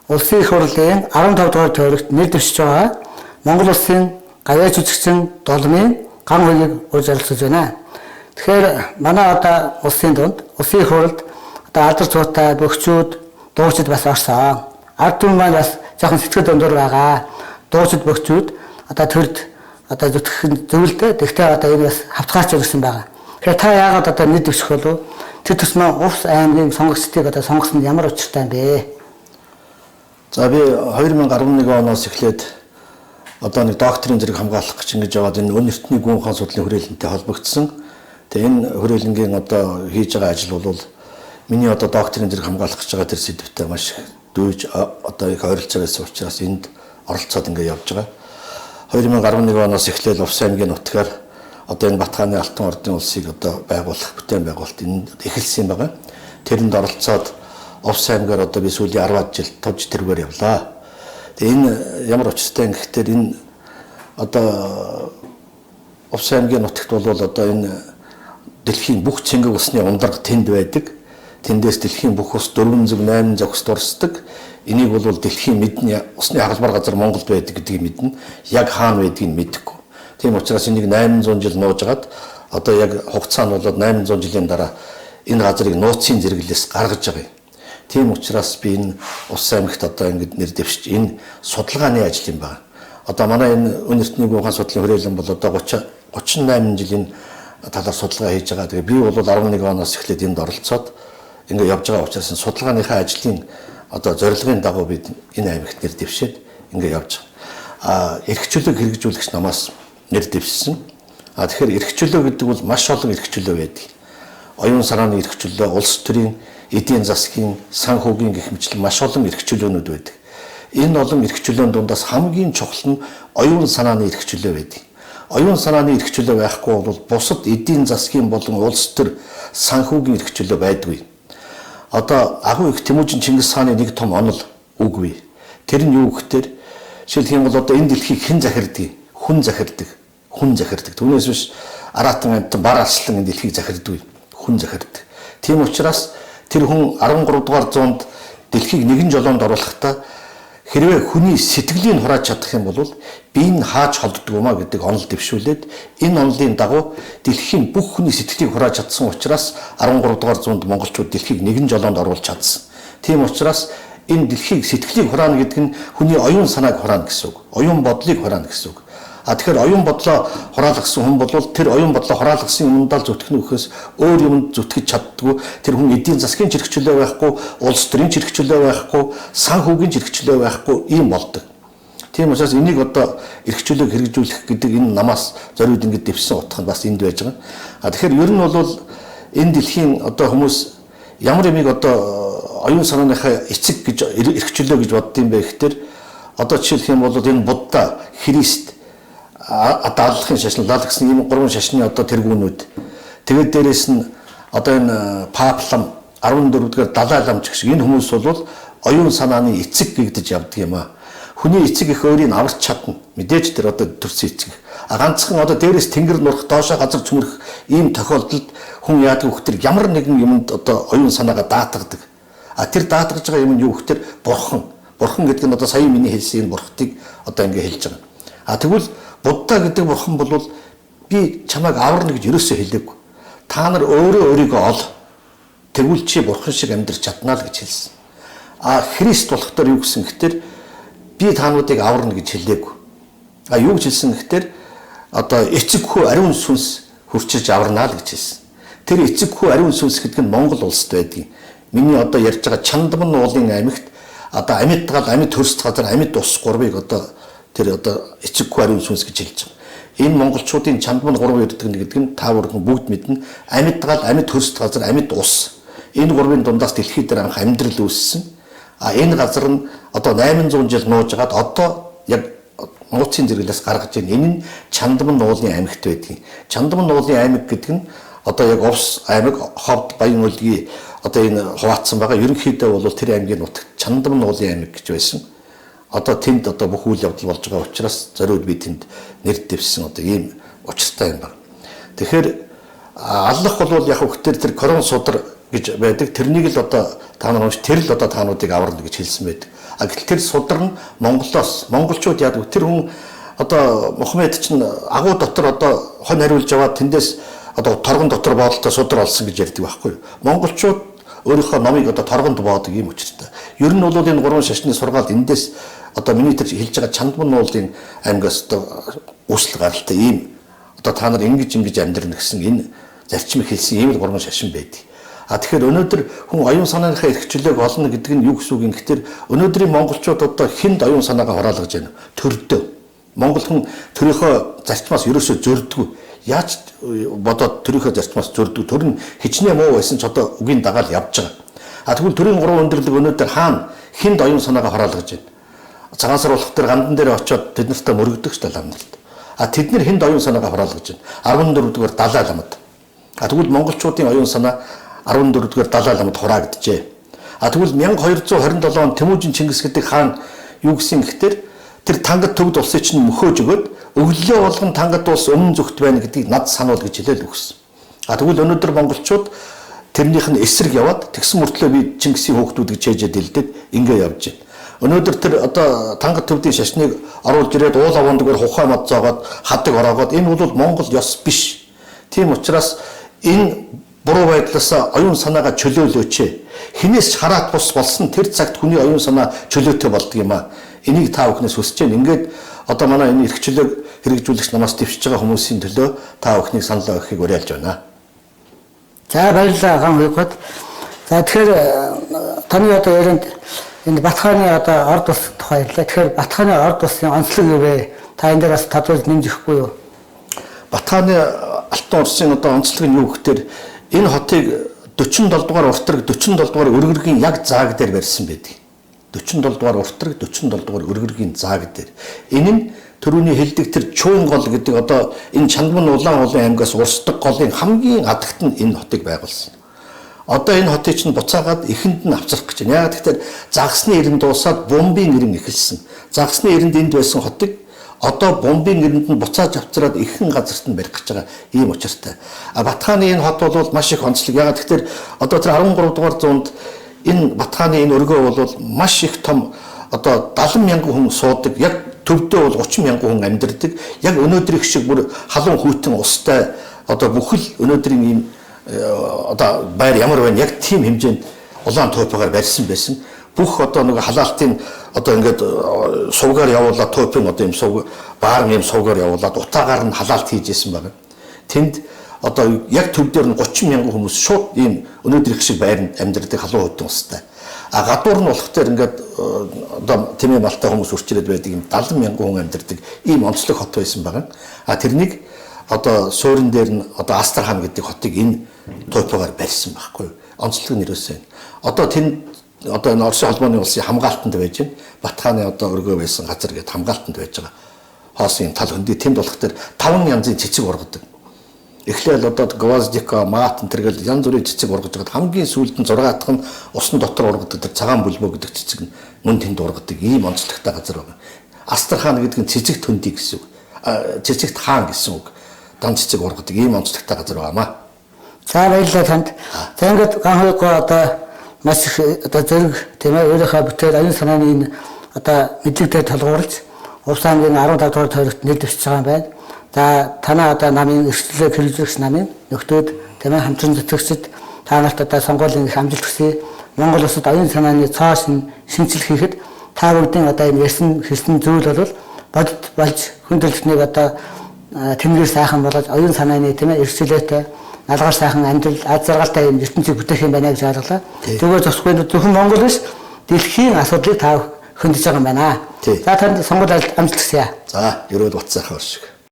Улсын их хурлын 15 дугаар төвөгт нэр дэвшиж байгаа Монгол улсын гавьяа жүжигчин Долмын ган хуйгийг урьж оролцож байна. Тэгэхээр манай одоо улсын дунд улсын их хурлд одоо алдар цуутай бөхчүүд дуучид бас орсон. Ард түмэн маань бас жоохон сэтгэл өндөр байгаа. Дуучид бөхчүүд одоо төрд одоо зүтгэх зөвлөлдөө тэгтээ одоо энэ бас хавтгаарч ирсэн байгаа. Тэгэхээр та яагаад одоо нэр дэвших болов? Тэр тусмаа Увс аймгийн сонгогчдыг одоо сонгосон ямар учиртай юм бэ? За би 2011 оноос эхлээд одоо нэг докторийн зэрэг хамгаалах гэж ингэж яваад энэ өн эртний гүн ухаан судлалын хүрээлэнтэй холбогдсон. Тэгээ энэ хүрээлэнгийн одоо хийж байгаа ажил бол миний одоо докторийн зэрэг хамгаалах гэж байгаа тэр сэдвтэй маш дүүж одоо их ойролцоо байсан учраас энд оролцоод ингэ явж байгаа. 2011 оноос эхлээл Увс аймгийн нутгаар одоо энэ Батхааны Алтан ордын улсыг одоо байгуулах бүтээн байгуулалт энд эхэлсэн байгаа. Тэрэнд оролцоод Увс аймгаар одоо би сүүлийн 10 жил товж тэргээр явлаа. Тэгээ энэ ямар учиртай гэхээр энэ одоо Увс аймгийн нутагт бол одоо энэ дэлхийн бүх цэнгэг усны ундраг тэнд байдаг. Тэндээс дэлхийн бүх ус 408 зохис дурсдаг. Энийг бол дэлхийн мэднэ усны хагалбар газар Монголд байдаг гэдгийг мэднэ. Яг хаана байдгийг мэдэхгүй. Тийм учраас энийг 800 жил нуужгаад одоо яг хугацаа нь бол 800 жилийн дараа энэ газрыг нууцын зэрэглээс гаргаж байгаа юм. Тийм учраас би энэ Увс аймагт одоо ингэж нэр дэвшиж энэ судалгааны ажил юм байна. Одоо манай энэ өн эртний гүн ухаан судлалын хүрээлэн бол одоо 38 жилийн талаар судалгаа хийж байгаа. Тэгээ би бол 11 оноос эхлээд энд оролцоод ингэ явж байгаа учраас судалгааныхаа ажлын одоо зорилгын дагуу бид энэ аймагт нэр дэвшээд ингэ явж байгаа. Эрхчлөлөг хэрэгжүүлэгч намаас нэр дэвшсэн. Тэгэхээр эрхчлөлөө гэдэг бол маш олон эрхчлөлөө байдаг. Оюун санааны эрхчлөлөө, улс төрийн эдийн засгийн, санхүүгийн гэх мэтлэн маш олон эрхчлөөнүүд байдаг. Энэ олон эрхчлөөний дундаас хамгийн чухал нь оюун санааны эрхчлөө байдаг. Оюун санааны эрхчлөө байхгүй бол бусад эдийн засгийн болон улс төр санхүүгийн эрхчлөө байдгүй. Одоо агуу их Тэмүүжин Чингис хааны нэг том онол үгүй. Тэр нь юу гэхээр жишээлх юм бол одоо энэ дэлхийг хэн захирдгийг? Хүн захирдаг. Хүн захирдаг. Түүнээс биш аратан амтан бар арслан энэ дэлхийг захирдаггүй. Хүн захирдаг. Тийм учраас тэр хүн 13 дугаар зуунд дэлхийг нэгэн жолоонд оруулахдаа хэрвээ хүний сэтгэлийн хурааж чадах юм бол би энэ хааж холддог юм а гэдэг онол дэвшүүлээд энэ онолын дагуу дэлхийн бүх хүний сэтгэлийг хурааж чадсан учраас 13 дугаар зуунд монголчууд дэлхийг нэгэн жолоонд оруулж чадсан. Тийм учраас энэ дэлхийг сэтгэлийг хураана гэдэг нь хүний оюун санааг хураана гэсэн үг. Оюун бодлыг хураана гэсэн үг. Тэгэхээр оюун бодлоо хураалгасан хүн бол тэр оюун бодлоо хураалгасан юмдаа л зүтгэнэ гэхээс өөр юмд зүтгэж чаддгүй. Тэр хүн эдийн засгийн чирэгчлөө байхгүй, улс төрийн чирэгчлөө байхгүй, санхүүгийн чирэгчлөө байхгүй ийм болдог. Тийм учраас энийг одоо эрхчлөлөг хэрэгжүүлэх гэдэг энэ намаас зориуд ингэж дэвсэн утга нь бас энд байж байгаа. Тэгэхээр ер нь бол энэ дэлхийн одоо хүмүүс ямар ямиг одоо оюун санааныхаа эцэг гэж эрхчлөө гэж боддсон бэ гэхээр одоо жишээлх юм бол энэ Будда, Христ даалгын шашин лал гэсэн ийм гурван шашны одоо тэргүүнүүд. Тэгээд дээрэс нь одоо энэ Паплам 14-р Далай ламч гэх энэ хүмүүс бол оюун санааны эцэг гэгдэж явдаг юм а. Хүний эцэг их өөрийг аварч чадна. Мэдээж тэр одоо төрсөн эцэг. Ганцхан одоо дээрээс тэнгэр нурах, доошоо газар цөмөрөх ийм тохиолдолд хүн яадаг вөхтөр ямар нэгэн юмд одоо оюун санаагаа даатгадаг. Тэр даатгаж байгаа юм нь юу вөхтөр бурхан. Бурхан гэдэг нь одоо сая миний хэлсэн энэ бурхтыг одоо ингэ хэлж байгаа. Тэгвэл Будда гэдэг бурхан бол би чамайг аварна гэж ерөөсөө хэлээгүй. Та нар өөрөө өөрийгөө ол. Тэгвэл чи бурхан шиг амьдрч чаднаа л гэж хэлсэн. Христ болохдоор юу гэсэн гэхээр би таануудыг аварна гэж хэлээгүй. Юу гэж хэлсэн гэхээр одоо эцэг хүү ариун сүнс хурчиж аварнаа л гэж хэлсэн. Тэр эцэг хүү ариун сүнс гэдэг нь Монгол улсад байдаг. Миний одоо ярьж байгаа Чандман уулын аймагт одоо амьд гал амьд төрст газар амьд ус гурвыг одоо тэр одоо эцэг хүү ариун сүнс гэж хэлж байгаа. Энэ монголчуудын Чандман 3 гэдэг нь та бүхэн бүгд мэднэ. Амьд гал амьд төрст газар амьд ус. Энэ гурвын дундаас дэлхий дээр анх амьдрал үүссэн. Энэ газар нь одоо 800 жил нуужгаад одоо яг нууцын зэрэглээс гаргаж байна. Энэ нь Чандман уулын аймагт байдаг. Чандман уулын аймаг гэдэг нь одоо яг Увс аймаг, Ховд, Баян өлгийн одоо энэ хуваацсан байгаа. Ерөнхийдөө бол тэр аймгийн нутагт Чандман уулын аймаг гэж байсан. Одоо тэнд одоо бүх үйл явдал болж байгаа учраас зориуд би тэнд нэр дэвсэн одоо ийм учиртай юм байна. Тэгэхээр аллах бол яг хөхтөр тэр корон судар гэж байдаг. Тэрнийг л одоо та нар унш тэр л одоо таануудыг аварна гэж хэлсэн байдаг. Гэтэл тэр судар нь монголчууд яадаг тэр хүн одоо Мухаммед чинь агуу дотор одоо хонь хариулж аваад тэндээс одоо торгон дотор боолтой судар олсон гэж ярьдаг байхгүй юу. Монголчууд өөрийнхөө номыг одоо торгонд боодог юм учиртай. Ер нь бол энэ гурван шашны сургаал эндээс одоо миний тэр хэлж байгаа Чандман уулын аймгаас одоо үүсэл гаралтай ийм одоо та нар ингэж амьдрна гэсэн энэ зарчмыг хэлсэн ийм гурван шашин байдаг. Тэгэхээр өнөөдөр хүн оюун санааныхаа эрхчлөлөг олно гэдэг нь юу гэсэн үг юм гэхээр өнөөдрийн монголчууд одоо хүнд оюун санаагаа хураалгаж байна. Төрдөө. Монгол хүн төрийнхөө зарчмаас ерөөсөө зөрдөггүй. Яаж бодоод төрийнхөө зарчмаас зөрдөг төр нь хичнээн муу байсан ч одоо үгийн дагаал явж байгаа. Тэгвэл төрийн гурван өндөрлөг өнөөдөр хаана хүнд оюун санаагаа хураалгаж байна. Цагаан сар болох тэр гандан дээр очиод тэд нартай мөрөгдөг ч талаамналт. Тэд нар хүнд оюун санаагаа хураалгаж байна. 14-р Далай ламд. Тэгвэл монголчуудын оюун санаа 14-р Далай ламд хураагджээ. Тэгвэл 1227 он Тэмүүжин Чингис гэдэг хаан юу гэсэн гэхээр тэр Тангад төгд улсыг чинь мөхөөж өгөөд өглөө болгон Тангад улс өмнө зүгт байна гэдгийг над сануул гэж хэлээл өгсөн. Тэгвэл өнөөдөр монголчууд тэрнийх нь эсрэг яваад тэгсэн мөртлөө би Чингисийн хүүхдүүд гэж хээжээд дэлдээд ингээ явж байна. Өнөөдөр тэр одоо Тангад төвдийн шашныг оруулж ирээд уул авондгаар хухай мод зоогоод хадаг ороогоод энэ бол Монгол ёс биш. Тийм учраас энэ буруу байдлаас оюун санаагаа чөлөөлөөч. Хинээс хараат бус болсон тэр цагт хүний оюун санаа чөлөөтэй болдог юм аа. Энийг та бүхнээс хүсэж байна. Ингээд одоо манай энэ эрхчлөлөг хэрэгжүүлэгч намаас дэвшиж байгаа хүмүүсийн төлөө та бүхнийг саналаа өгөхийг уриалж байна. За баярлалаа ган хойгод. За тэгэхээр таны одоо ярианд энэ Батхааны одоо орд ус тухай ярьлаа. Тэгэхээр Батхааны орд усын онцлог юу вэ? Та энэ дээр бас тодруулж нэмж өгөхгүй юу? Батхааны алтан орсын одоо онцлог нь юу гэхээр энэ хотыг 47 дугаар уртраг 47 дугаар өргөргийн яг зааг дээр барьсан байдаг. 47 дугаар уртраг 47 дугаар өргөргийн зааг дээр. Энэ нь төрөүний хэлдэг тэр Чуун гол гэдэг одоо энэ Чандман Улаан аймгаас урсдаг голын хамгийн адагт нь энэ хотыг байгуулсан. Одоо энэ хотыг чинь буцаагаад эхэнд нь авчрах гэж байна. Яг тэгэхээр загсны эрэнд дуусаад бомбын эрен эхэлсэн. Загсны эрэнд энд байсан хотыг одоо бомбын эрэнд нь буцааж авчраад ихэнх газарт нь барих гэж байгаа ийм учиртай. Батхааны энэ хот бол маш их онцлог. Яг тэгэхээр одоо тэр 13 дугаар зуунд энэ Батхааны энэ өргөө бол маш их том одоо 70,000 хүн суудаг. Яг төвдөө бол 30,000 хүн амьдардаг. Яг өнөөдрийнх шиг бүр халуун хүйтэн устай одоо бүхэл өнөөдрийн ийм одоо байр ямар байна яг тийм хэмжээнд улаан тойпоор барьсан байсан. Бүх одоо нэг халаалтын одоо ингээд сувгаар явуулаад тойпын одоо юм сув баарн юм сувгаар явуулаад утаагаар нь халаалт хийжсэн байна. Тэнд одоо яг төв дээр нь 30,000 хүмүүс шууд ийм өнөөдрийнх шиг байранд амьдардаг халуун хүйтэн устай. Гадуур нь болох тэр ингээд одоо тэмээ малтай хүмүүс үрчилээд байдаг юм 70,000 хүн амьдардаг ийм онцлог хот байсан байна. Тэрнийг одоо суурин дээр нь одоо Астрахань гэдэг хотыг энэ тойпоор барьсан байхгүй юу? Онцлог нь юусэн. Одоо тэнд одоо энэ Оросын холбооны улсын хамгаалтанд байж байна. Батхааны одоо өргөө байсан газар гэдэг хамгаалтанд байж байгаа. Хоосын тал хөндөй тэнд болох тэр 5 янзын цэцэг ургадаг. Эхлээл одоо гвоздика, мат энтергээл янз бүрийн цэцэг ургаж байгаа. Хамгийн сүүлд нь 6 дахь нь усан дотор ургадаг тэр цагаан бүлбөө гэдэг цэцэг нь мөн тэнд ургадаг. Ийм онцлогтой газар байна. Астрахань гэдэг нь цэцэг төндий гэсэн үг. Цэцэгт хаан гэсэн үг. Дан цэцэг ургадаг ийм онцлогтой газар байна. За баярлалаа танд. За ингээд ган хойгоо одоо маш их одоо зэрэг тийм ээ өөрийнхөө бүтээл оюун санааны энэ одоо мэдлэгтэй толгуурлаж Увсангийн 15 дугаар тойрогт нэлдэвсэж байгаа юм байна. За танаа одоо намын эрхчлөлөг хэрэгжүүлэгч намын нөхдөөд тийм ээ хамтран зүтгэгчид та нарт одоо сонгуулийн их амжилт хүсье. Монгол улсад оюун санааны цааш шинжил хийхэд та бүдгийн одоо энэ ярьсан хэлсэн зүйл бол бодит болж хүндрэлтнийг одоо тэмнэр сайхан болгож оюун санааны тийм ээ эрхчлөлөөтэй налгаар сайхан амьдрал аз жаргалтай юм ертөнцийг бүтээх юм байна гэж ойлголоо. Зүгээр зогсохгүй зөвхөн Монгол биш дэлхийн асуудлыг та хөндөж байгаа юм байна. За танд сонгуульд амжилт хүсье. За, ерөөд бацсайхан оршиг.